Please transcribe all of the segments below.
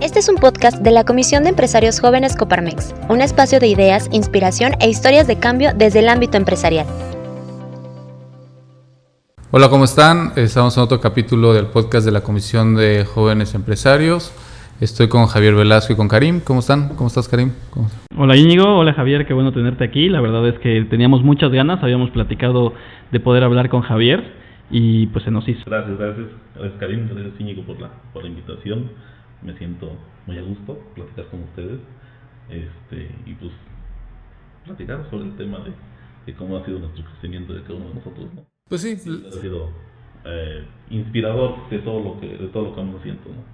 Este es un podcast de la Comisión de Empresarios Jóvenes Coparmex, un espacio de ideas, inspiración e historias de cambio desde el ámbito empresarial. Hola, ¿cómo están? Estamos en otro capítulo del podcast de la Comisión de Jóvenes Empresarios. Estoy con Javier Velasco y con Karim. ¿Cómo están? ¿Cómo estás, Karim? Hola, Íñigo. Hola, Javier. Qué bueno tenerte aquí. La verdad es que teníamos muchas ganas. Habíamos platicado de poder hablar con Javier y pues se nos hizo. Gracias, Karim. Gracias, Íñigo, por la invitación. Me siento muy a gusto platicar con ustedes y pues platicar sobre el tema de cómo ha sido nuestro crecimiento de cada uno de nosotros, ¿no? Pues sí. Ha sido inspirador de todo lo que vamos haciendo, ¿no?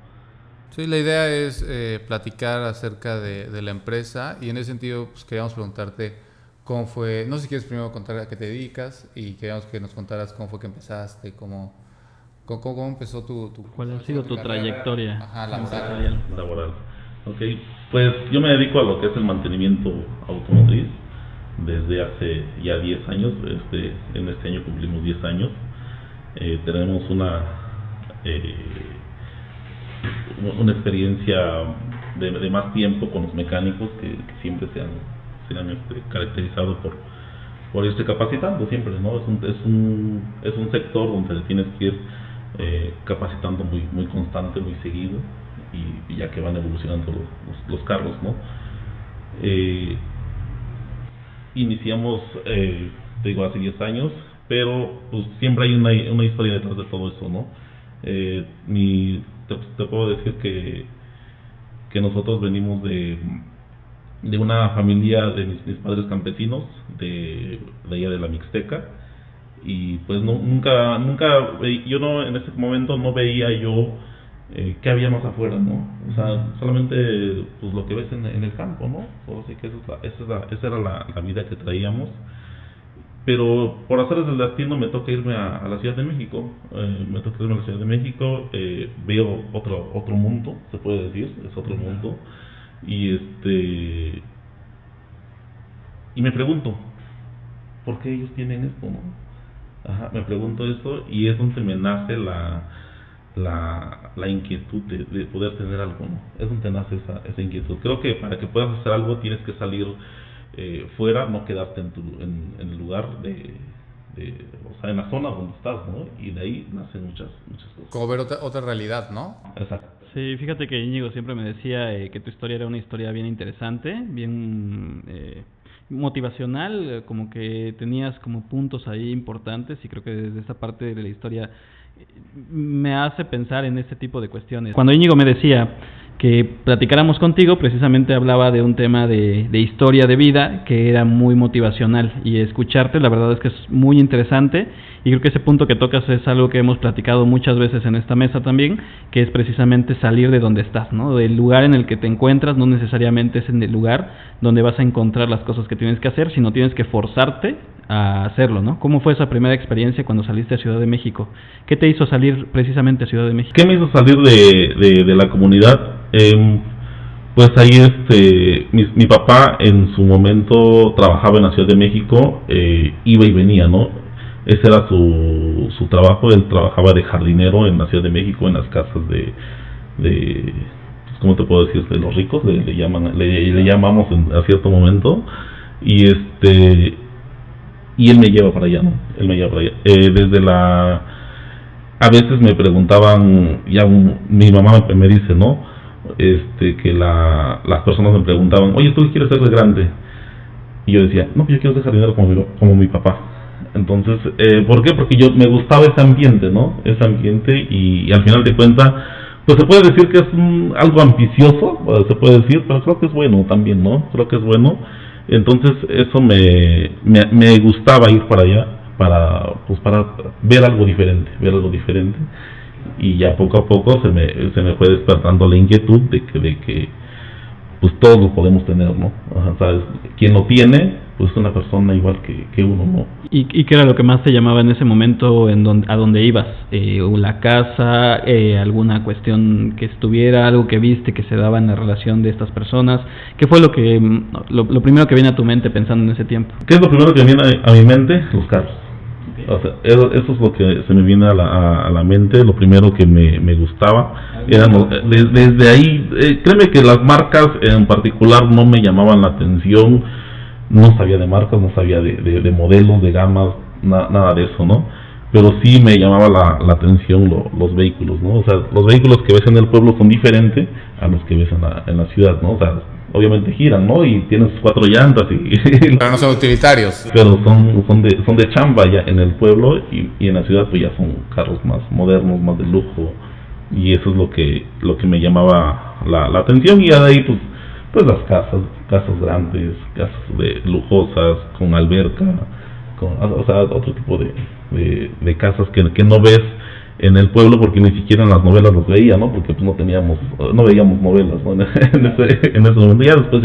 Sí, la idea es platicar acerca de la empresa y en ese sentido pues queríamos preguntarte cómo fue, no sé si quieres primero contar a qué te dedicas y queríamos que nos contaras cómo fue que empezaste, cómo empezó tu ¿Cuál ha sido tu trayectoria? Ajá, laboral. Ok, pues yo me dedico a lo que es el mantenimiento automotriz desde hace ya 10 años, en este año cumplimos 10 años, tenemos una experiencia de más tiempo con los mecánicos que siempre se han caracterizado por irse capacitando siempre, ¿no? Es un sector donde tienes que ir capacitando muy constante, muy seguido, y ya que van evolucionando los carros, ¿no? Iniciamos, te digo, hace 10 años, pero pues siempre hay una historia detrás de todo eso, ¿no? Te puedo decir que nosotros venimos de una familia de mis padres campesinos de allá de la Mixteca, y pues nunca yo no, en ese momento no veía yo qué había más afuera, ¿no? O sea, solamente pues lo que ves en el campo, ¿no? Solo sé que esa era la vida que traíamos. Pero por hacer del destino me toca irme a la Ciudad de México. Veo otro mundo, se puede decir, es otro mundo. Y me pregunto, ¿por qué ellos tienen esto, no? Ajá, me pregunto eso, y es donde me nace la inquietud de poder tener algo, ¿no? Es donde nace esa inquietud. Creo que para que puedas hacer algo tienes que salir fuera, no quedarte en el lugar o sea, en la zona donde estás, ¿no? Y de ahí nacen muchas cosas. Como ver otra realidad, ¿no? Exacto. Sí, fíjate que Íñigo siempre me decía que tu historia era una historia bien interesante, bien motivacional, como que tenías como puntos ahí importantes, y creo que desde esa parte de la historia me hace pensar en este tipo de cuestiones. Cuando Íñigo me decía que platicáramos contigo, precisamente hablaba de un tema de historia de vida que era muy motivacional, y escucharte la verdad es que es muy interesante, y creo que ese punto que tocas es algo que hemos platicado muchas veces en esta mesa también, que es precisamente salir de donde estás, ¿no? Del lugar en el que te encuentras no necesariamente es en el lugar donde vas a encontrar las cosas que tienes que hacer, sino tienes que forzarte a hacerlo, ¿no? ¿Cómo fue esa primera experiencia cuando saliste a Ciudad de México? ¿Qué te hizo salir precisamente a Ciudad de México? ¿Qué me hizo salir de la comunidad? Pues ahí mi papá en su momento trabajaba en la Ciudad de México, iba y venía, ¿no? Ese era su trabajo. Él trabajaba de jardinero en la Ciudad de México, en las casas de ¿cómo te puedo decir? De los ricos, le llamamos a cierto momento, y él me lleva para allá, ¿no? A veces me preguntaban, mi mamá me dice, ¿no? Que las personas me preguntaban, oye, ¿tú qué quieres ser de grande? Y yo decía, no, yo quiero ser jardinero como mi papá. Entonces, ¿por qué? Porque me gustaba ese ambiente, ¿no? Ese ambiente, y al final de cuentas, pues se puede decir que es algo ambicioso, se puede decir, pero creo que es bueno también, ¿no? Creo que es bueno. Entonces, eso me gustaba ir para allá, para ver algo diferente, y ya poco a poco se me fue despertando la inquietud de que pues todos lo podemos tener, ¿no? ¿Sabes? Quien lo tiene, pues es una persona igual que uno, ¿no? ¿Y qué era lo que más te llamaba en ese momento a donde ibas? ¿La casa? ¿Alguna cuestión que estuviera? ¿Algo que viste que se daba en la relación de estas personas? ¿Qué fue lo primero que viene a tu mente pensando en ese tiempo? ¿Qué es lo primero que viene a mi mente? Los carros. o sea, eso es lo que se me viene a la mente. Lo primero que me gustaba era desde ahí, créeme que las marcas en particular no me llamaban la atención, no sabía de marcas, no sabía de modelos, de gamas, nada de eso, ¿no? Pero sí me llamaba la atención los vehículos, ¿no? O sea, los vehículos que ves en el pueblo son diferentes a los que ves en la ciudad, ¿no? O sea, obviamente giran, ¿no? Y tienen sus 4 llantas Pero no son utilitarios. pero son de chamba ya en el pueblo, y en la ciudad pues ya son carros más modernos, más de lujo, y eso es lo que me llamaba la atención. Y de ahí pues las casas grandes, casas lujosas, con alberca, o sea, otro tipo de casas que no ves en el pueblo, porque ni siquiera en las novelas los veía, ¿no? Porque pues no veíamos novelas, ¿no? en ese momento. Ya después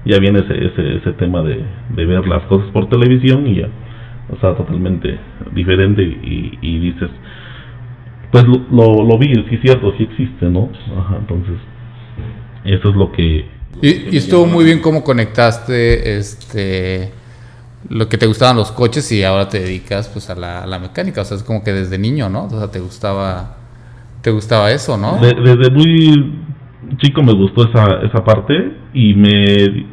ya viene ese tema de ver las cosas por televisión, y ya, o sea, totalmente diferente, y dices, pues lo vi, sí es cierto, sí existe, ¿no? Ajá, entonces eso es lo que... Y estuvo muy bien cómo conectaste lo que te gustaban los coches, y ahora te dedicas pues a la mecánica. O sea, es como que desde niño, ¿no? O sea, te gustaba eso, ¿no? Desde muy chico me gustó esa parte, y mi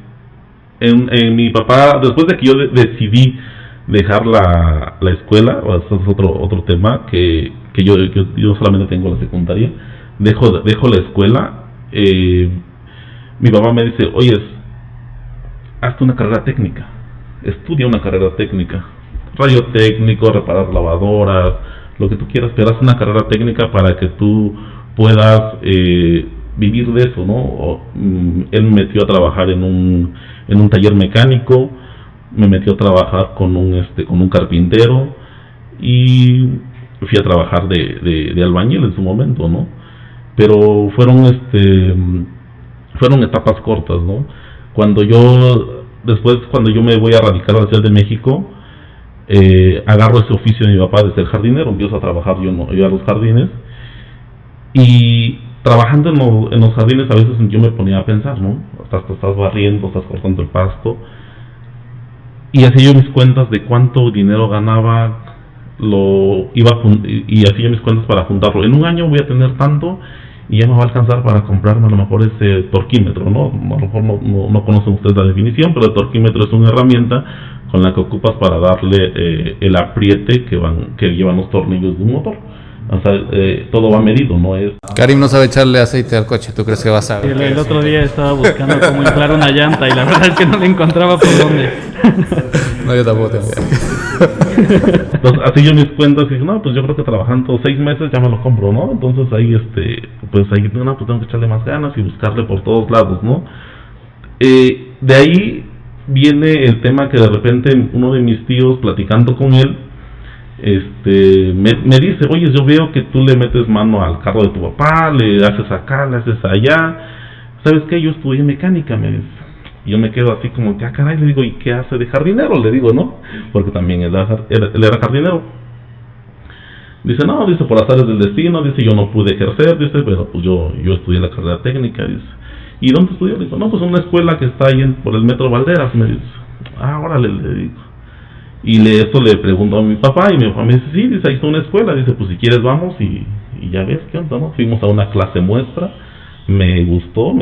papá, después de que yo decidí dejar la escuela, o eso es otro tema, que yo solamente tengo la secundaria, dejo la escuela, mi papá me dice, oye, hazte una carrera técnica, estudia una carrera técnica, rayo técnico, reparar lavadoras, lo que tú quieras, pero haz una carrera técnica para que tú puedas vivir de eso, ¿no? Él me metió a trabajar en un taller mecánico, me metió a trabajar con un carpintero, y fui a trabajar de albañil en su momento, ¿no? Pero fueron etapas cortas, ¿no? Cuando yo me voy a radicar a la Ciudad de México, agarro ese oficio de mi papá de ser jardinero, empiezo a trabajar yo a los jardines, y trabajando en los jardines a veces yo me ponía a pensar, ¿no? Estás barriendo, estás cortando el pasto, y hacía yo mis cuentas de cuánto dinero ganaba, y hacía mis cuentas para juntarlo. En un año voy a tener tanto, y ya me va a alcanzar para comprarme a lo mejor ese torquímetro, ¿no? A lo mejor no conocen ustedes la definición, pero el torquímetro es una herramienta con la que ocupas para darle el apriete que llevan los tornillos de un motor. O sea, todo va medido, no es... Karim no sabe echarle aceite al coche, ¿tú crees que vas a ver? El otro día estaba buscando cómo inflar una llanta, y la verdad es que no le encontraba por dónde. No, yo tampoco tengo. Entonces, así yo mis cuentas, y dije, no, pues yo creo que trabajando 6 meses ya me lo compro, ¿no? Entonces ahí, pues tengo que echarle más ganas y buscarle por todos lados, ¿no? De ahí viene el tema que de repente uno de mis tíos, platicando con él, me dice, oye, yo veo que tú le metes mano al carro de tu papá, le haces acá, le haces allá, ¿sabes qué? Yo estudié mecánica, me dice. Y yo me quedo así como que, caray, le digo, ¿y qué hace de jardinero? Le digo, ¿no? Porque también él era jardinero. Dice, no, dice, por azares del destino, dice, yo no pude ejercer, dice, pero pues yo estudié la carrera técnica, dice. ¿Y dónde estudió? Le digo, no, pues en una escuela que está ahí por el Metro Valderas, me dice. Órale, le digo. Y eso le preguntó a mi papá, y mi papá me dice, sí, dice, ahí está una escuela, dice, pues si quieres vamos, y ya ves qué onda, ¿no? Fuimos a una clase muestra, me gustó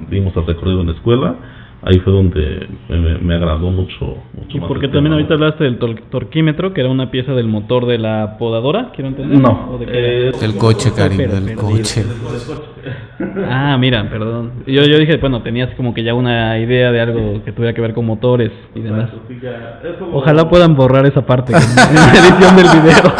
dimos el recorrido en la escuela, ahí fue donde me agradó mucho Y más. porque también ahorita hablaste del torquímetro, que era una pieza del motor de la podadora, quiero entender. No, ¿O de qué era? Del coche, Karim, Pero, del coche. Mira, perdón. Yo dije, bueno, tenías como que ya una idea de algo que tuviera que ver con motores y demás. Ojalá puedan borrar esa parte en la edición del video.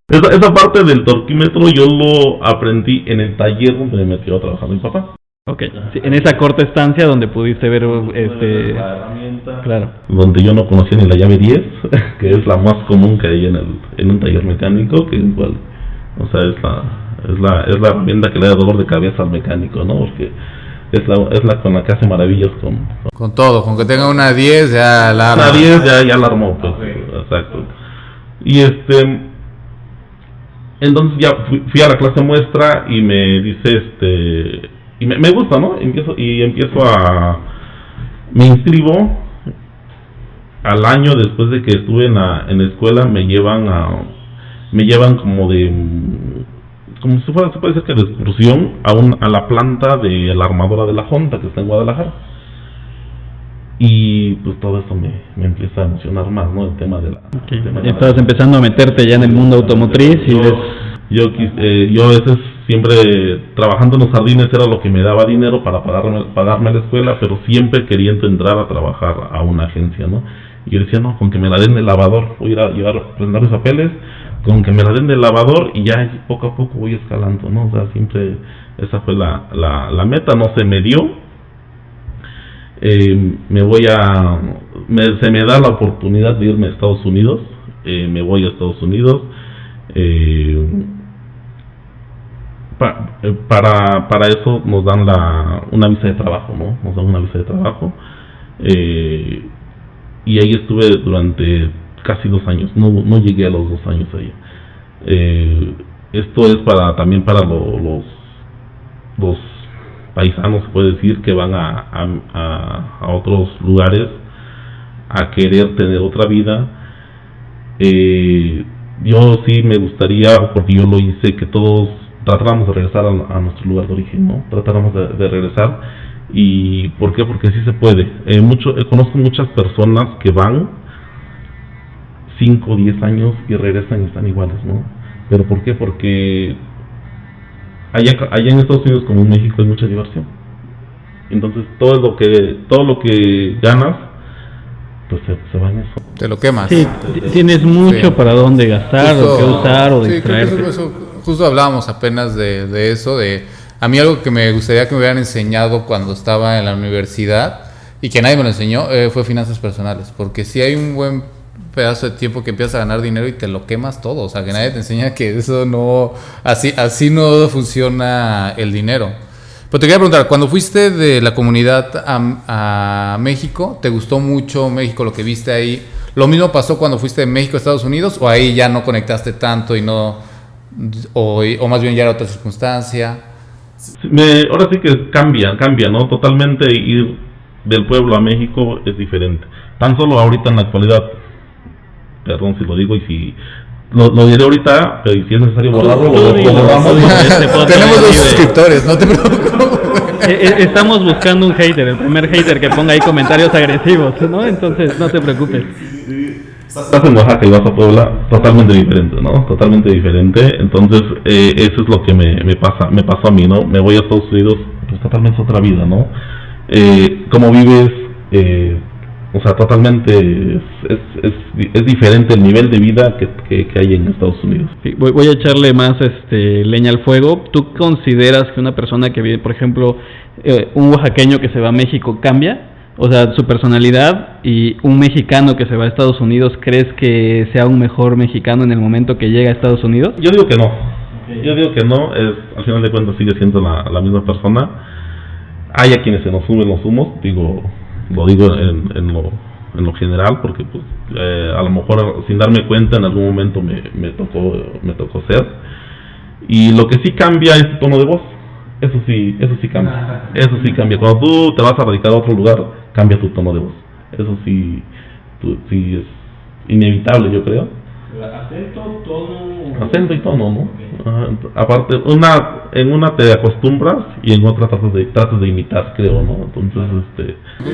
Esa parte del torquímetro yo lo aprendí en el taller donde me metió a trabajar mi papá. Ok, sí, en esa corta estancia donde pudiste ver la herramienta, claro, donde yo no conocía ni la llave 10, que es la más común que hay en un taller mecánico, que igual, o sea, es la herramienta que le da dolor de cabeza al mecánico, ¿no? Porque es la con la que hace maravillas Con todo, con que tenga una 10 ya la arma. Una 10 ya la armó, pues, exacto. Y entonces ya fui a la clase muestra, y me dice y me gusta, ¿no? Me inscribo, al año después de que estuve en la escuela me llevan como si fuera, se puede decir que de excursión a la planta de la armadora de la Honda que está en Guadalajara. Y pues todo eso me empieza a emocionar más, ¿no? El tema de la... Okay. Estabas empezando a meterte ya en el mundo automotriz yo a veces siempre trabajando en los jardines era lo que me daba dinero para pagarme la escuela, pero siempre queriendo entrar a trabajar a una agencia, ¿no? Y yo decía, no, con que me la den del lavador, voy a ir a presentar mis papeles, con que me la den del lavador y ya poco a poco voy escalando, ¿no? O sea, siempre esa fue la meta, no se me dio. Se me da la oportunidad de irme a Estados Unidos, me voy a Estados Unidos, para eso nos dan una visa de trabajo, ¿no? Nos dan una visa de trabajo, y ahí estuve durante casi 2 años, no llegué a los 2 años ahí. Esto es también para los paisanos, se puede decir, que van a otros lugares a querer tener otra vida. Yo sí me gustaría, porque yo lo hice, que todos tratáramos de regresar a nuestro lugar de origen, ¿no? Tratáramos de regresar. ¿Y por qué? Porque sí se puede. Conozco muchas personas que van 5 o 10 años y regresan y están iguales, ¿no? ¿Pero por qué? Porque allá en Estados Unidos, como en México, hay mucha diversión. Entonces todo lo que ganas, pues se va en eso. Te lo quemas. Sí, tienes mucho para dónde gastar, o qué usar, o distraerte. Creo que eso, justo hablábamos apenas de eso, a mí algo que me gustaría que me hubieran enseñado cuando estaba en la universidad, y que nadie me lo enseñó, fue finanzas personales, porque si hay un buen pedazo de tiempo que empiezas a ganar dinero y te lo quemas todo, o sea, que nadie te enseña que eso no, así no funciona el dinero. Pero te quería preguntar, cuando fuiste de la comunidad a México, ¿te gustó mucho México, lo que viste ahí? ¿Lo mismo pasó cuando fuiste de México a Estados Unidos, o ahí ya no conectaste tanto o más bien ya era otra circunstancia? Ahora sí que cambia, ¿no? Totalmente ir del pueblo a México es diferente. Tan solo ahorita en la actualidad, perdón si lo digo y si lo diré ahorita, pero si es necesario borrarlo, lo borramos. Tenemos 2 suscriptores, no te preocupes. Estamos buscando un hater, el primer hater que ponga ahí comentarios agresivos, ¿no? Entonces no te preocupes. Estás en Oaxaca y vas a Puebla, totalmente diferente, ¿no? Totalmente diferente. Entonces eso es lo que me pasó a mí, ¿no? Me voy a Estados Unidos, pues totalmente otra vida, ¿no? Cómo vives, o sea, totalmente es diferente el nivel de vida que hay en Estados Unidos. Sí, voy a echarle más leña al fuego. ¿Tú consideras que una persona que vive, por ejemplo, un oaxaqueño que se va a México cambia? O sea, su personalidad, y un mexicano que se va a Estados Unidos, ¿crees que sea un mejor mexicano en el momento que llega a Estados Unidos? Yo digo que no. Yo digo que no, al final de cuentas sigue siendo la misma persona. Hay a quienes se nos suben los humos, lo digo en lo general, porque pues a lo mejor sin darme cuenta en algún momento me tocó ser. Y lo que sí cambia es tu tono de voz. Eso sí cambia. Eso sí cambia. Cuando tú te vas a radicar a otro lugar, cambia tu tono de voz. Eso sí es inevitable, yo creo. Acento y tono, ¿no? Aparte, en una te acostumbras y en otra tratas de imitar, creo, ¿no? Entonces,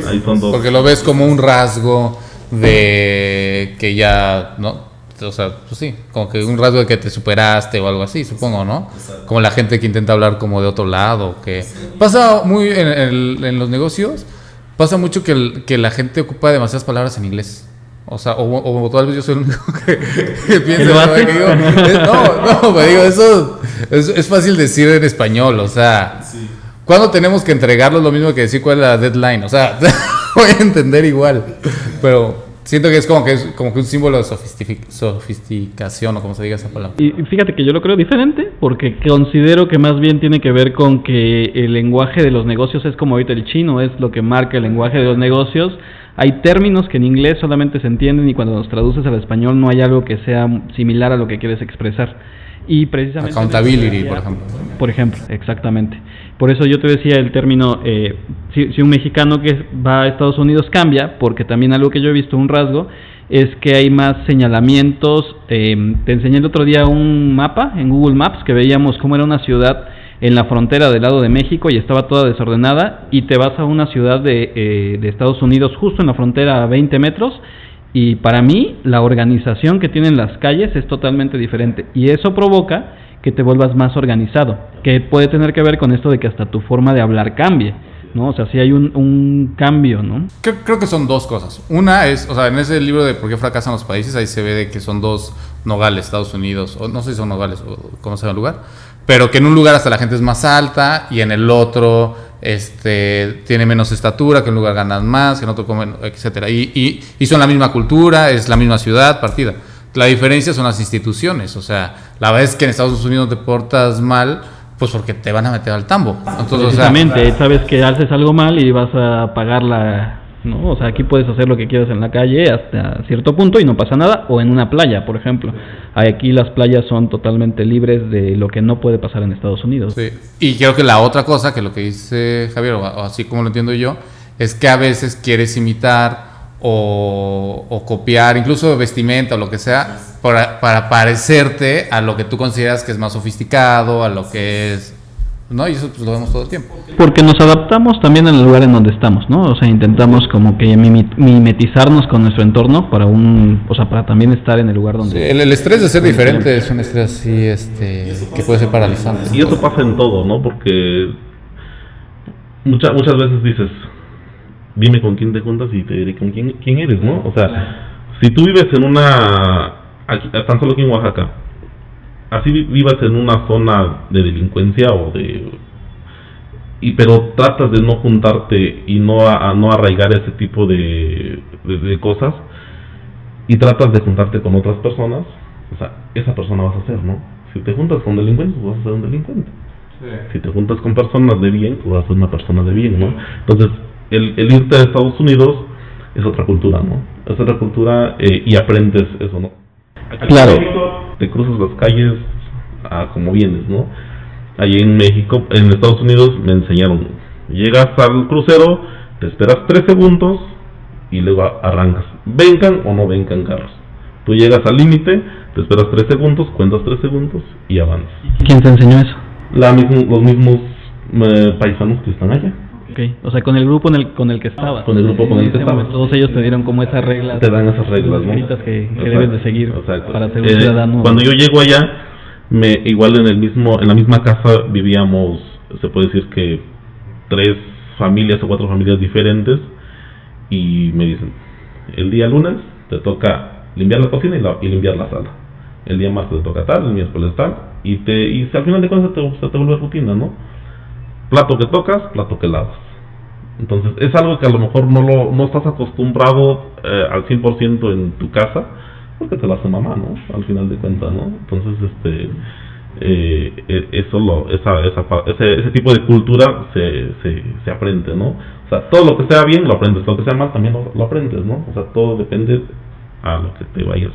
ahí son 2. Porque lo ves como un rasgo de que ya, ¿no? O sea, pues sí, como que un rasgo de que te superaste o algo así, supongo, ¿no? Como la gente que intenta hablar como de otro lado, que pasa muy en los negocios, pasa mucho que la gente ocupa demasiadas palabras en inglés. O sea, o tal vez yo soy el único que piensa ¿lo hace? que digo, no, me digo, eso es fácil decir en español, o sea, ¿cuándo tenemos que entregarlo? Es lo mismo que decir cuál es la deadline, o sea, voy a entender igual, pero siento que es como que un símbolo de sofisticación, o como se diga esa palabra. Y fíjate que yo lo creo diferente, porque considero que más bien tiene que ver con que el lenguaje de los negocios es como ahorita el chino, es lo que marca el lenguaje de los negocios. Hay términos que en inglés solamente se entienden y cuando los traduces al español no hay algo que sea similar a lo que quieres expresar. Y precisamente accountability, por ejemplo. Por ejemplo, exactamente. Por eso yo te decía el término si un mexicano que va a Estados Unidos cambia, porque también algo que yo he visto, un rasgo, es que hay más señalamientos. Te enseñé el otro día un mapa en Google Maps que veíamos cómo era una ciudad en la frontera del lado de México y estaba toda desordenada, y te vas a una ciudad de Estados Unidos justo en la frontera a 20 metros, y para mí la organización que tienen las calles es totalmente diferente, y eso provoca que te vuelvas más organizado, que puede tener que ver con esto de que hasta tu forma de hablar cambie, ¿no? O sea, sí hay un cambio, ¿no? Creo que son dos cosas. Una es, o sea, en ese libro de por qué fracasan los países, ahí se ve de que son dos nogales, Estados Unidos, o no sé si son nogales o cómo se llama el lugar, pero que en un lugar hasta la gente es más alta y en el otro tiene menos estatura, que en un lugar ganan más, que en otro comen, etcétera. Y son la misma cultura, es la misma ciudad, partida. La diferencia son las instituciones, o sea, la verdad es que en Estados Unidos te portas mal, pues porque te van a meter al tambo. Entonces, precisamente, o sea, sabes que haces algo mal y vas a pagar ¿no? O sea, aquí puedes hacer lo que quieras en la calle hasta cierto punto y no pasa nada, o en una playa, por ejemplo. Aquí las playas son totalmente libres de lo que no puede pasar en Estados Unidos. Sí. Y creo que la otra cosa, que lo que dice Javier, o así como lo entiendo yo, es que a veces quieres imitar o copiar, incluso vestimenta o lo que sea, para parecerte a lo que tú consideras que es más sofisticado, a lo que es, ¿no? Y eso pues lo vemos todo el tiempo. Porque nos adaptamos también al lugar en donde estamos, ¿no? O sea, intentamos como que mimetizarnos con nuestro entorno para para también estar en el lugar donde... Sí, el estrés de ser diferente es un estrés así, que puede ser paralizante. Y eso pasa en todo, ¿no? Porque muchas veces dices, dime con quién te juntas y te diré con quién eres, ¿no? O sea, si tú vives en tan solo aquí en Oaxaca, así vivas en una zona de delincuencia pero tratas de no juntarte y no arraigar ese tipo de cosas, y tratas de juntarte con otras personas, o sea, esa persona vas a ser, ¿no? Si te juntas con delincuentes, vas a ser un delincuente. Sí. Si te juntas con personas de bien, vas a ser una persona de bien, ¿no? Entonces, el irte a Estados Unidos es otra cultura, ¿no? Es otra cultura, y aprendes eso, ¿no? Aquí claro. En México, te cruzas las calles como vienes, ¿no? Allí en México, en Estados Unidos me enseñaron, llegas al crucero, te esperas 3 segundos y luego arrancas, vengan o no vengan carros. Tú llegas al límite, te esperas 3 segundos, cuentas 3 segundos y avanzas. ¿Quién te enseñó eso? Los mismos paisanos que están allá. Okay. O sea, con el grupo con el que estabas. Con el grupo con el que estabas. Todos ellos te dieron como esas reglas. Te dan esas reglas, ¿no? Que debes de seguir. Exacto. Para ser un ciudadano. Cuando yo llego allá, igual en la misma casa vivíamos, se puede decir que 3 familias o 4 familias diferentes, y me dicen, el día lunes te toca limpiar la cocina y limpiar la sala. El día martes te toca tal, el miércoles tal, y al final de cuentas se te vuelve rutina, ¿no? Plato que tocas, plato que lavas. Entonces es algo que a lo mejor no estás acostumbrado al 100% en tu casa, porque te lo hace mamá, ¿no? Al final de cuentas, ¿no? Entonces ese tipo de cultura se aprende, ¿no? O sea, todo lo que sea bien lo aprendes, lo que sea mal también lo aprendes, ¿no? O sea, todo depende a lo que te vayas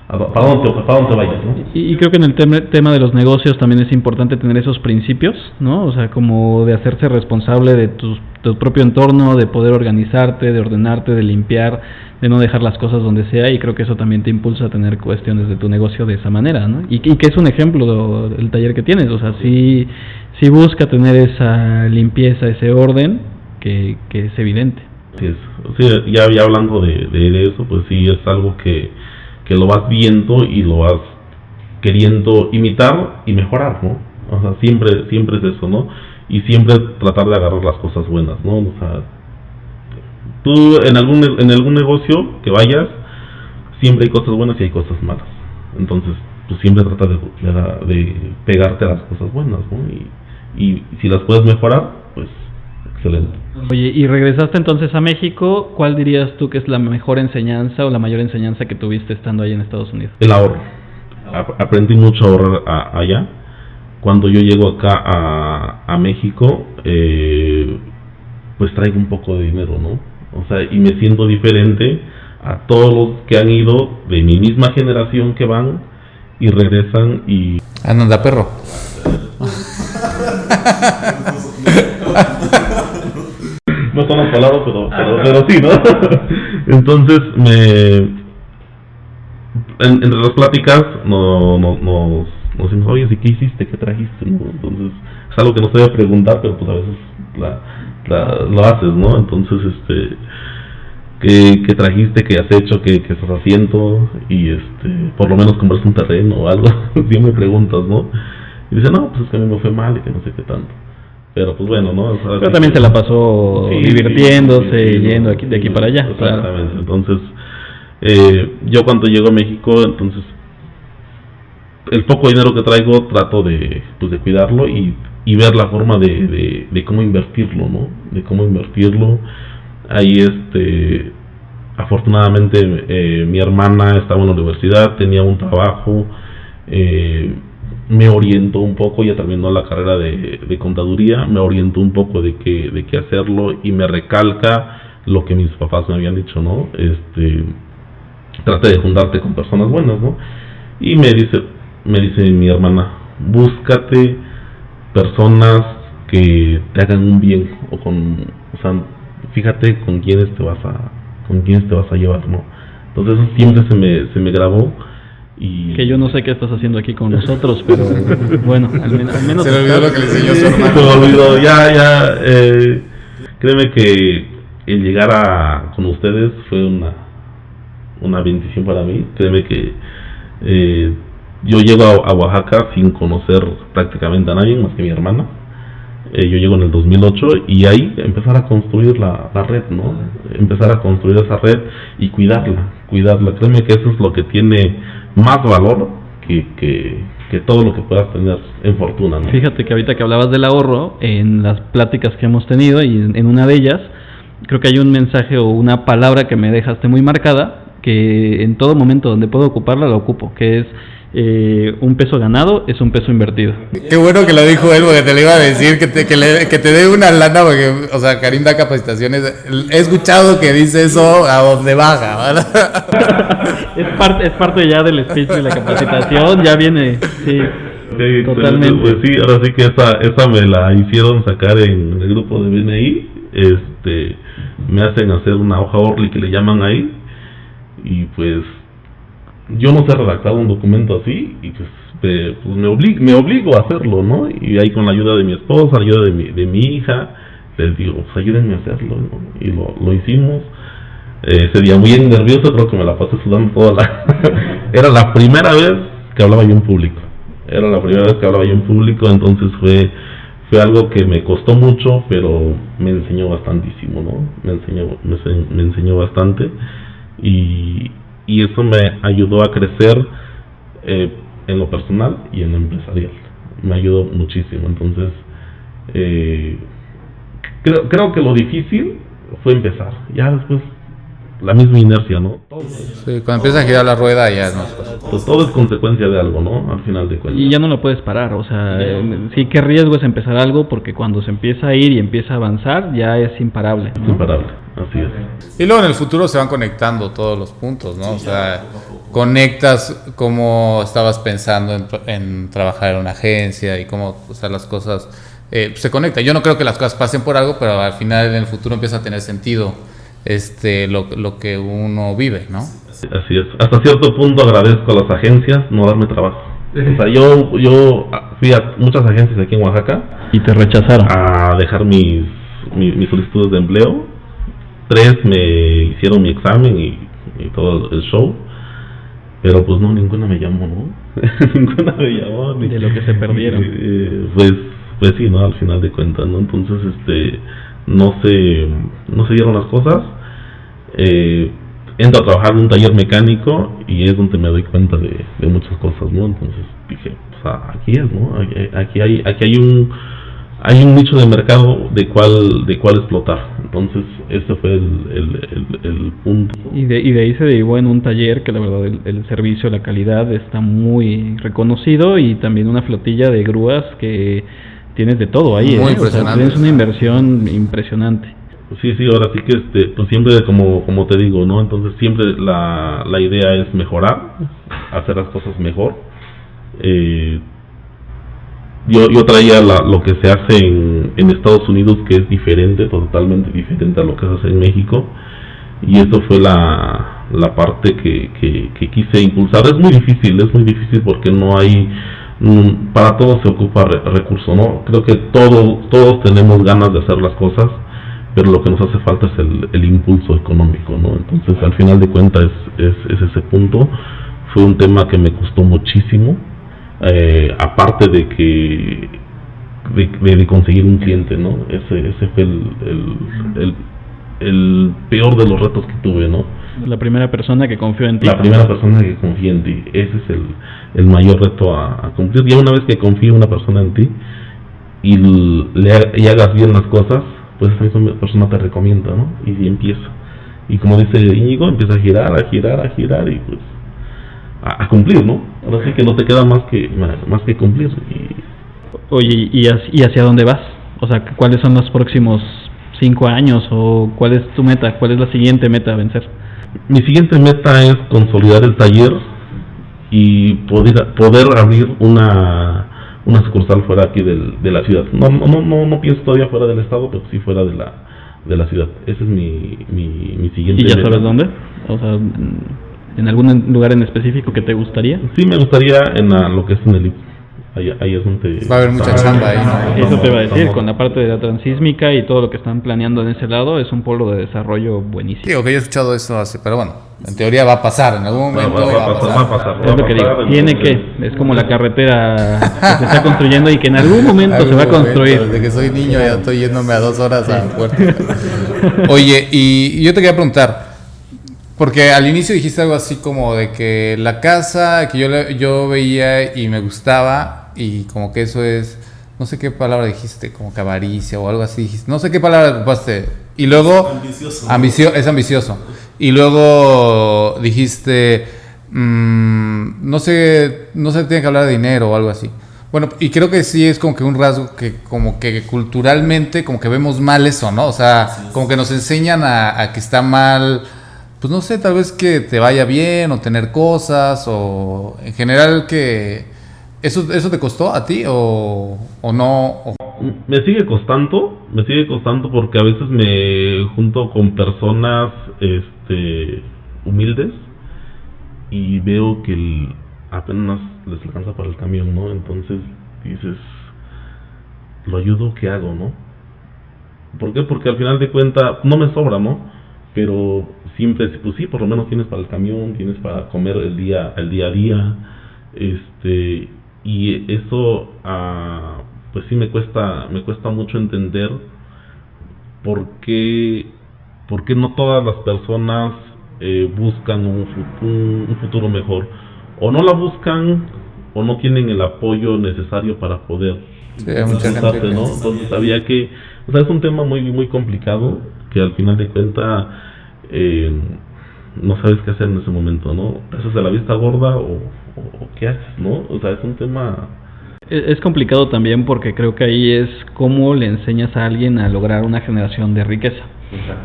para dónde vayas, ¿no? Y creo que en el tema de los negocios también es importante tener esos principios, ¿no? O sea, como de hacerse responsable de tu propio entorno, de poder organizarte, de ordenarte, de limpiar, de no dejar las cosas donde sea, y creo que eso también te impulsa a tener cuestiones de tu negocio de esa manera, ¿no? Y que es un ejemplo del taller que tienes, o sea, sí busca tener esa limpieza, ese orden que es evidente. Sí, ya hablando de eso, pues sí es algo que lo vas viendo y lo vas queriendo imitar y mejorar, ¿no? O sea, siempre es eso, ¿no? Y siempre tratar de agarrar las cosas buenas, ¿no? O sea, tú en algún negocio que vayas, siempre hay cosas buenas y hay cosas malas. Entonces, pues siempre trata de pegarte a las cosas buenas, ¿no? Y si las puedes mejorar, pues excelente. Oye, y regresaste entonces a México, ¿cuál dirías tú que es la mejor enseñanza o la mayor enseñanza que tuviste estando ahí en Estados Unidos? El ahorro. Aprendí mucho a ahorrar allá. Cuando yo llego acá a México, pues traigo un poco de dinero, ¿no? O sea, y me siento diferente a todos los que han ido de mi misma generación, que van y regresan y... Anda, perro. pero sí, ¿no? Entonces, entre las pláticas nos decimos, oye, ¿sí qué hiciste? ¿Qué trajiste? ¿No? Entonces, es algo que no se debe preguntar, pero pues a veces lo haces, ¿no? Entonces, ¿qué trajiste? ¿Qué has hecho? ¿Qué estás haciendo? Y por lo menos compras un terreno o algo. Siempre preguntas, ¿no? Y dice, no, pues es que a mí me fue mal y que no sé qué tanto. Pero pues bueno, ¿no? O sea, pero también se la pasó divirtiéndose, yendo de aquí para allá. Exactamente. Claro. Entonces, yo cuando llego a México, entonces, el poco dinero que traigo trato de cuidarlo y ver la forma de cómo invertirlo, ¿no? De cómo invertirlo. Ahí, afortunadamente, mi hermana estaba en la universidad, tenía un trabajo, me orientó un poco, ya terminó la carrera de contaduría, me orientó un poco de qué hacerlo y me recalca lo que mis papás me habían dicho, ¿no? Trata de juntarte con personas buenas, ¿no? Y me dice mi hermana, búscate personas que te hagan un bien, o sea, fíjate con quiénes te vas a llevar, ¿no? Entonces eso siempre se me grabó. Y que yo no sé qué estás haciendo aquí con nosotros, pero bueno, al menos se le olvidó lo que le enseñó su hermano. Se me olvidó, ya, créeme que el llegar con ustedes fue una bendición para mí. Créeme que yo llego a Oaxaca sin conocer prácticamente a nadie más que mi hermana. Yo llego en el 2008 y ahí empezar a construir la red, ¿no? Empezar a construir esa red y cuidarla. Créeme que eso es lo que tiene más valor que todo lo que puedas tener en fortuna, ¿no? Fíjate que ahorita que hablabas del ahorro, en las pláticas que hemos tenido y en una de ellas, creo que hay un mensaje o una palabra que me dejaste muy marcada, que en todo momento donde puedo ocuparla, la ocupo, que es un peso ganado es un peso invertido. Qué bueno que lo dijo él, porque te lo iba a decir, que te dé una lana, porque, o sea, Karim da capacitaciones. He escuchado que dice eso a voz de baja, ¿verdad? es parte ya del speech de la capacitación, ya viene, sí, totalmente. Pues sí, ahora sí que esa me la hicieron sacar en el grupo de BNI. Me hacen hacer una hoja Orly que le llaman ahí, y pues yo no sé redactar un documento así, y pues me obligo a hacerlo, ¿no? Y ahí con la ayuda de mi esposa, la ayuda de mi hija, les digo, pues ayúdenme a hacerlo, ¿no? Y lo hicimos. Ese día muy nervioso, creo que me la pasé sudando Era la primera vez que hablaba yo en público. Entonces fue algo que me costó mucho, pero me enseñó bastantísimo, ¿no? Me enseñó bastante, y eso me ayudó a crecer en lo personal y en lo empresarial. Me ayudó muchísimo. Entonces, creo que lo difícil fue empezar. Ya después, la misma inercia, ¿no? Sí, cuando empieza a girar la rueda ya no es cosa. Pues todo es consecuencia de algo, ¿no? Al final de cuentas. Y ya no lo puedes parar, o sea, sí, qué riesgo es empezar algo, porque cuando se empieza a ir y empieza a avanzar, ya es imparable, ¿no? Es imparable, así es. Y luego en el futuro se van conectando todos los puntos, ¿no? O sea, conectas cómo estabas pensando en trabajar en una agencia y cómo, o sea, las cosas se conectan. Yo no creo que las cosas pasen por algo, pero al final en el futuro empieza a tener sentido lo que uno vive, ¿no? Así es. Hasta cierto punto agradezco a las agencias no darme trabajo. O sea, yo fui a muchas agencias aquí en Oaxaca y te rechazaron a dejar mis solicitudes de empleo. 3 me hicieron mi examen y todo el show, pero pues no, ninguna me llamó, ¿no? Ninguna me llamó. De lo que se perdieron. Pues sí, ¿no? Al final de cuentas, ¿no? Entonces, no se dieron las cosas. Entro a trabajar en un taller mecánico y es donde me doy cuenta de muchas cosas, ¿no? Entonces dije, pues aquí es, ¿no? Aquí hay un nicho de mercado de cuál explotar. Entonces ese fue el punto. Y de ahí se derivó en un taller que la verdad el servicio, la calidad está muy reconocido, y también una flotilla de grúas que tienes de todo ahí. Muy impresionante. O sea, tienes una inversión impresionante. Sí, ahora sí que pues siempre como te digo, ¿no? Entonces siempre la idea es mejorar, hacer las cosas mejor. Yo traía lo que se hace en Estados Unidos, que es diferente, totalmente diferente a lo que se hace en México, y eso fue la parte que quise impulsar. Es muy difícil porque no hay, para todo se ocupa recurso, ¿no? Creo que todos tenemos ganas de hacer las cosas, pero lo que nos hace falta es el impulso económico, ¿no? Entonces, al final de cuentas es ese punto. Fue un tema que me costó muchísimo, aparte de conseguir un cliente, ¿no? Ese fue el peor de los retos que tuve, ¿no? La primera persona que confió en ti. La primera persona que confía en ti, ese es el mayor reto a cumplir. Ya una vez que confía una persona en ti y hagas bien las cosas, pues esa misma persona te recomienda, ¿no? Y empieza. Y como dice Íñigo, empieza a girar y pues a cumplir, ¿no? Ahora sí que no te queda más que cumplir. Oye, ¿y hacia dónde vas? O sea, ¿cuáles son los próximos 5 años o cuál es tu meta? ¿Cuál es la siguiente meta a vencer? Mi siguiente meta es consolidar el taller y poder abrir una sucursal fuera aquí de la ciudad. No pienso todavía fuera del estado, pero sí fuera de la ciudad. Ese es mi siguiente meta. ¿Y ya meta. sabes dónde? O sea, ¿en algún lugar en específico que te gustaría? Sí, me gustaría en lo que es en el IPS. Ahí es donde va a haber mucha chamba ahí, ¿no? Eso te iba a decir, con la parte de la transísmica y todo lo que están planeando en ese lado, es un polo de desarrollo buenísimo. Digo que yo he escuchado eso pero bueno, en teoría va a pasar, en algún momento va a pasar. Es lo que digo, es como la carretera que se está construyendo y que en algún momento se va a construir. Desde que soy niño ya estoy yéndome a 2 horas a Puerto. Oye, y yo te quería preguntar, porque al inicio dijiste algo así como de que la casa que yo veía y me gustaba, y como que eso es, no sé qué palabra dijiste, como que avaricia o algo así dijiste, no sé qué palabra ocupaste, y luego es ambicioso, y luego dijiste no sé, tiene que hablar de dinero o algo así. Bueno, y creo que sí es como que un rasgo que como que culturalmente como que vemos mal eso, ¿no? O sea, como que nos enseñan a que está mal, pues no sé, tal vez que te vaya bien o tener cosas, o en general que ¿Eso te costó a ti o no? Me sigue costando porque a veces me junto con personas humildes y veo que apenas les alcanza para el camión, ¿no? Entonces dices, ¿lo ayudo? ¿Qué hago, no? ¿Por qué? Porque al final de cuentas no me sobra, ¿no? Pero siempre, pues sí, por lo menos tienes para el camión, tienes para comer el día a día, y eso pues sí me cuesta mucho entender por qué no todas las personas buscan un futuro mejor, o no la buscan o no tienen el apoyo necesario para poder realizarse, ¿no? Entonces había que, o sea, es un tema muy muy complicado que al final de cuentas no sabes qué hacer en ese momento, ¿no? ¿Haces de la vista gorda o qué haces, no? O sea, es un tema... Es complicado también porque creo que ahí es cómo le enseñas a alguien a lograr una generación de riqueza,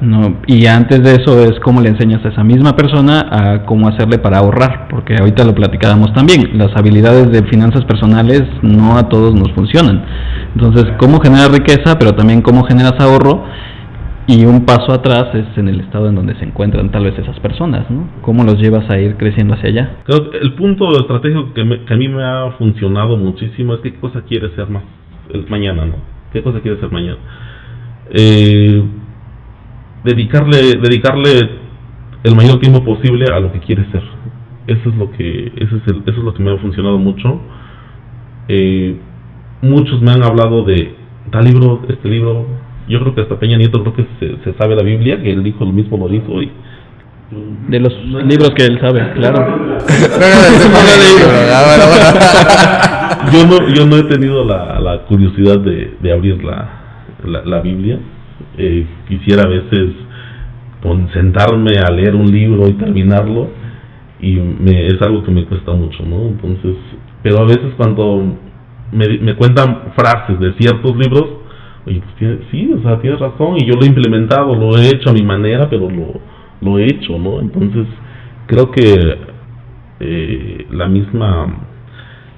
¿no? Y antes de eso es cómo le enseñas a esa misma persona a cómo hacerle para ahorrar, porque ahorita lo platicábamos también, las habilidades de finanzas personales no a todos nos funcionan. Entonces, cómo generar riqueza, pero también cómo generas ahorro. Y un paso atrás es en el estado en donde se encuentran tal vez esas personas, ¿no? ¿Cómo los llevas a ir creciendo hacia allá? Creo que el punto estratégico que a mí me ha funcionado muchísimo es qué cosa quieres ser mañana, ¿no? ¿Qué cosa quieres ser mañana? Dedicarle el mayor tiempo posible a lo que quieres ser. Eso es lo que me ha funcionado mucho. Muchos me han hablado de tal libro, este libro. Yo creo que hasta Peña Nieto creo que se sabe la Biblia, que él dijo lo mismo lo dijo hoy. De los libros que él sabe, claro. Yo no he tenido la curiosidad de abrir la Biblia. Quisiera a veces sentarme a leer un libro y terminarlo, y es algo que me cuesta mucho, ¿no? Entonces, pero a veces cuando me cuentan frases de ciertos libros, oye, pues sí, o sea, tienes razón, y yo lo he implementado, lo he hecho a mi manera, pero lo he hecho, ¿no? Entonces, creo que la misma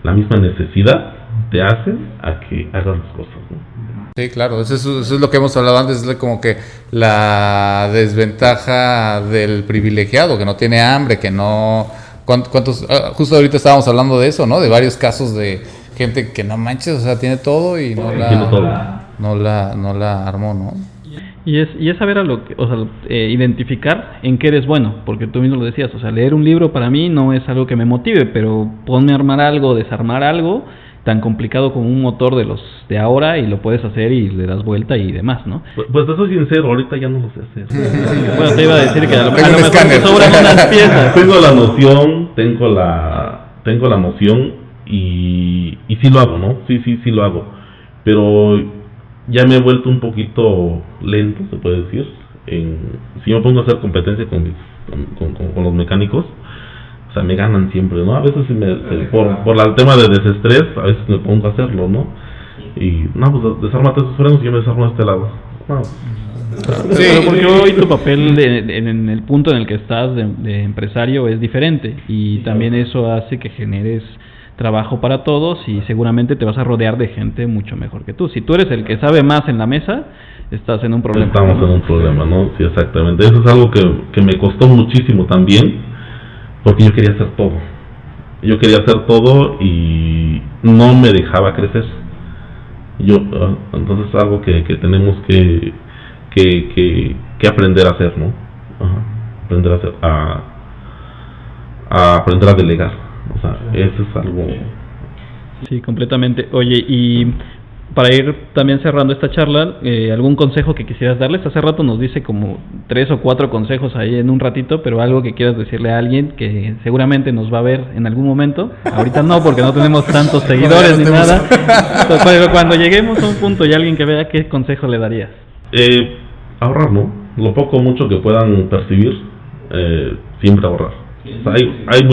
necesidad te hace a que hagas las cosas, ¿no? Sí, claro, eso es lo que hemos hablado antes, es como que la desventaja del privilegiado, que no tiene hambre, que no... ¿Cuántos? Justo ahorita estábamos hablando de eso, ¿no? De varios casos de gente que no manches, o sea, tiene todo y no la armó, ¿no? Y es saber identificar en qué eres bueno, porque tú mismo lo decías, o sea, leer un libro para mí no es algo que me motive, pero ponme a armar algo, desarmar algo tan complicado como un motor de los de ahora y lo puedes hacer y le das vuelta y demás, ¿no? Pues te soy sincero, ahorita ya no lo sé hacer. Bueno, te iba a decir que a lo mejor te sobran unas piezas. Tengo la noción, tengo la noción y sí lo hago, ¿no? Sí lo hago. Pero ya me he vuelto un poquito lento, se puede decir. Si yo me pongo a hacer competencia con los mecánicos, o sea, me ganan siempre, ¿no? A veces por el tema de desestrés, a veces me pongo a hacerlo, ¿no? Y, no, pues desármate esos frenos y yo me desarmo a este lado. No. Sí, porque hoy tu papel en el punto en el que estás de empresario es diferente y también eso hace que generes trabajo para todos y seguramente te vas a rodear de gente mucho mejor que tú. Si tú eres el que sabe más en la mesa, estás en un problema. Estamos en un problema, ¿no? Sí, exactamente. Eso es algo que me costó muchísimo también, porque yo quería hacer todo. Yo quería hacer todo y no me dejaba crecer. Entonces es algo que tenemos que aprender a hacer, ¿no? Aprender a hacer, a aprender a delegar. O sea, eso es algo... Sí, completamente. Oye, y para ir también cerrando esta charla, ¿algún consejo que quisieras darles? Hace rato nos dice como 3 o 4 consejos ahí en un ratito, pero algo que quieras decirle a alguien que seguramente nos va a ver en algún momento. Ahorita no, porque no tenemos tantos seguidores ni nada. Pero cuando lleguemos a un punto y alguien que vea, ¿qué consejo le darías? Ahorrar, ¿no? Lo poco o mucho que puedan percibir, siempre ahorrar. O sea, hay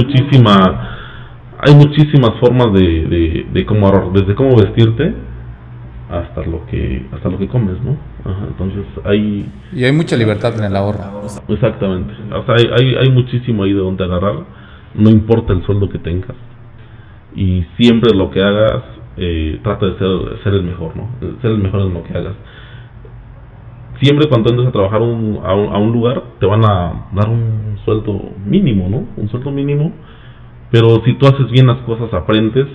muchísimas formas de cómo ahorrar, desde cómo vestirte hasta lo que comes, ¿no? Entonces y hay mucha libertad en el ahorro. Exactamente. O sea, hay muchísimo ahí de donde agarrar, no importa el sueldo que tengas. Y siempre lo que hagas, trata de ser el mejor, ¿no? Ser el mejor en lo que hagas. Siempre cuando entres a trabajar a un lugar, te van a dar un sueldo mínimo, ¿no? Un sueldo mínimo. Pero si tú haces bien las cosas, aprendes,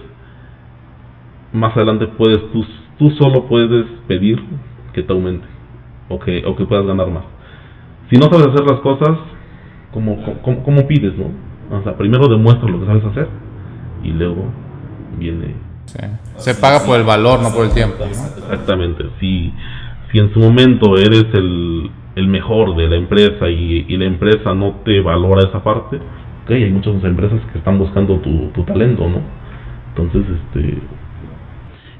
más adelante tú solo puedes pedir que te aumente o que puedas ganar más. Si no sabes hacer las cosas, ¿cómo pides, no? O sea, primero demuestra lo que sabes hacer y luego viene... Sí. Se paga por el valor, no por el tiempo, ¿no? Exactamente. Si en su momento eres el mejor de la empresa y la empresa no te valora esa parte, okay, hay muchas empresas que están buscando tu talento, ¿no? Entonces,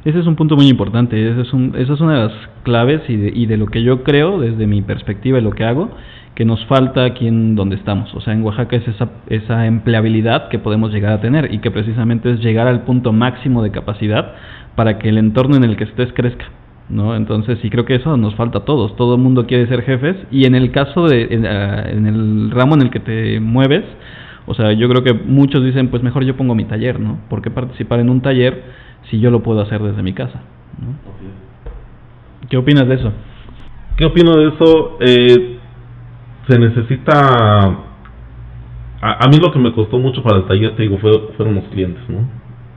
ese es un punto muy importante. Esa es una de las claves y de lo que yo creo desde mi perspectiva y lo que hago, que nos falta aquí en donde estamos. O sea, en Oaxaca es esa empleabilidad que podemos llegar a tener y que precisamente es llegar al punto máximo de capacidad para que el entorno en el que estés crezca, ¿no? Entonces sí creo que eso nos falta a todos. Todo el mundo quiere ser jefes y en el caso en el ramo en el que te mueves, o sea, yo creo que muchos dicen, pues mejor yo pongo mi taller, ¿no? ¿Por qué participar en un taller si yo lo puedo hacer desde mi casa, ¿no? ¿Qué opinas de eso? ¿Qué opino de eso? Se necesita... A mí lo que me costó mucho para el taller, te digo, fueron los clientes, ¿no?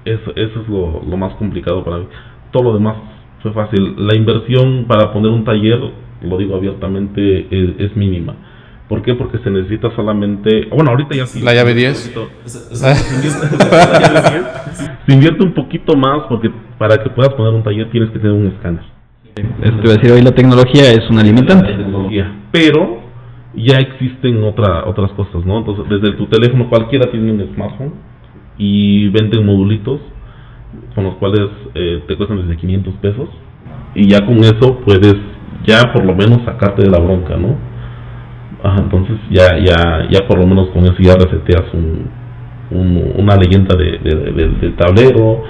Eso es lo más complicado para mí. Todo lo demás fue fácil. La inversión para poner un taller, lo digo abiertamente, es mínima. ¿Por qué? Porque se necesita solamente... Bueno, ahorita ya sí... ¿La llave 10? Se invierte un poquito más porque para que puedas poner un taller tienes que tener un escáner. Eso te iba a decir, hoy la tecnología es una limitante. Pero ya existen otras cosas, ¿no? Entonces, desde tu teléfono cualquiera tiene un smartphone y venden modulitos con los cuales te cuestan desde 500 pesos y ya con eso puedes ya por lo menos sacarte de la bronca, ¿no? Entonces ya por lo menos con eso ya reseteas una leyenda del tablero,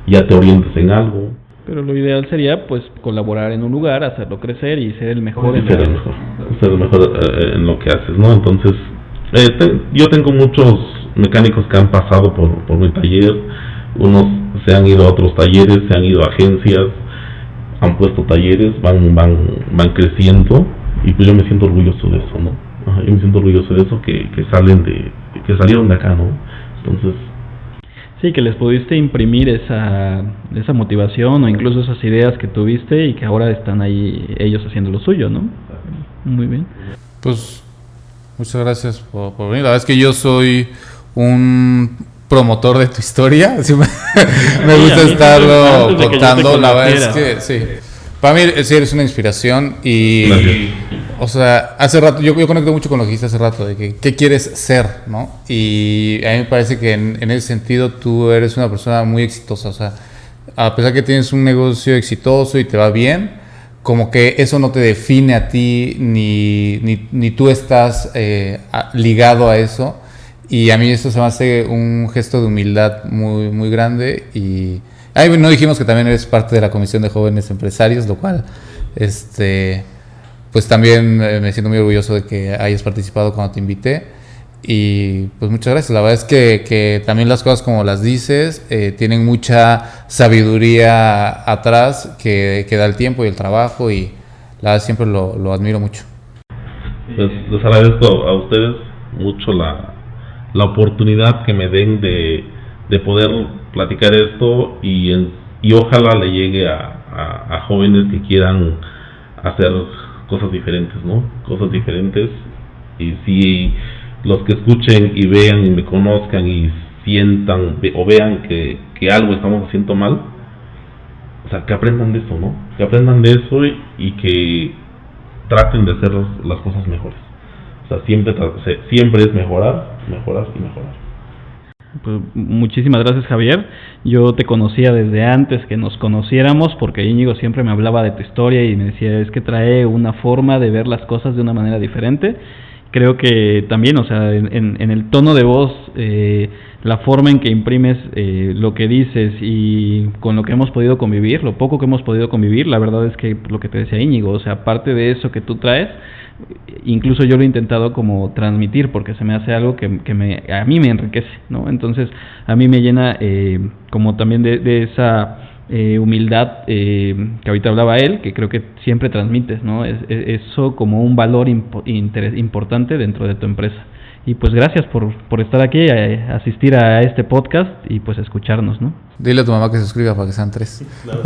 ya te orientas en algo. Pero lo ideal sería pues colaborar en un lugar, hacerlo crecer y ser el mejor en lo que haces, ¿no? Entonces yo tengo muchos mecánicos que han pasado por mi taller, unos se han ido a otros talleres, se han ido a agencias, han puesto talleres, van creciendo, y pues yo me siento orgulloso de eso, ¿no? Ajá, yo me siento orgulloso de eso, que salieron de acá, ¿no? Entonces... Sí, que les pudiste imprimir esa motivación o incluso esas ideas que tuviste y que ahora están ahí ellos haciendo lo suyo, ¿no? Muy bien. Pues muchas gracias por venir. La verdad es que yo soy un promotor de tu historia. Sí, me gusta estarlo contando. La verdad es que sí. Para mí sí eres una inspiración y... Gracias. O sea, hace rato, yo conecto mucho con lo que dijiste hace rato, de que qué quieres ser, ¿no? Y a mí me parece que en ese sentido tú eres una persona muy exitosa. O sea, a pesar que tienes un negocio exitoso y te va bien, como que eso no te define a ti, ni tú estás ligado a eso. Y a mí eso se me hace un gesto de humildad muy, muy grande. Y no dijimos que también eres parte de la Comisión de Jóvenes Empresarios, lo cual, pues también me siento muy orgulloso de que hayas participado cuando te invité. Y pues muchas gracias. La verdad es que también las cosas como las dices tienen mucha sabiduría atrás que da el tiempo y el trabajo, y la verdad siempre lo admiro mucho. Les agradezco a ustedes mucho la oportunidad que me den de poder platicar esto, y ojalá le llegue a jóvenes que quieran hacer cosas diferentes, ¿no? Cosas diferentes. Y si los que escuchen y vean y me conozcan y sientan o vean que algo estamos haciendo mal, o sea, que aprendan de eso, ¿no? Que aprendan de eso y que traten de hacer las cosas mejores. O sea, siempre es mejorar y mejorar. Pues muchísimas gracias, Javier. Yo te conocía desde antes que nos conociéramos, porque Íñigo siempre me hablaba de tu historia y me decía, es que trae una forma de ver las cosas de una manera diferente. Creo que también, o sea, en el tono de voz, la forma en que imprimes lo que dices y con lo que hemos podido convivir, lo poco que hemos podido convivir, la verdad es que lo que te decía Íñigo, o sea, aparte de eso que tú traes, incluso yo lo he intentado como transmitir, porque se me hace algo que a mí me enriquece, ¿no? Entonces a mí me llena como también de esa humildad que ahorita hablaba él, que creo que siempre transmites, ¿no? Eso como un valor importante dentro de tu empresa. Y pues gracias por estar aquí, asistir a este podcast y pues escucharnos, ¿no? Dile a tu mamá que se suscriba para que sean 3. Claro.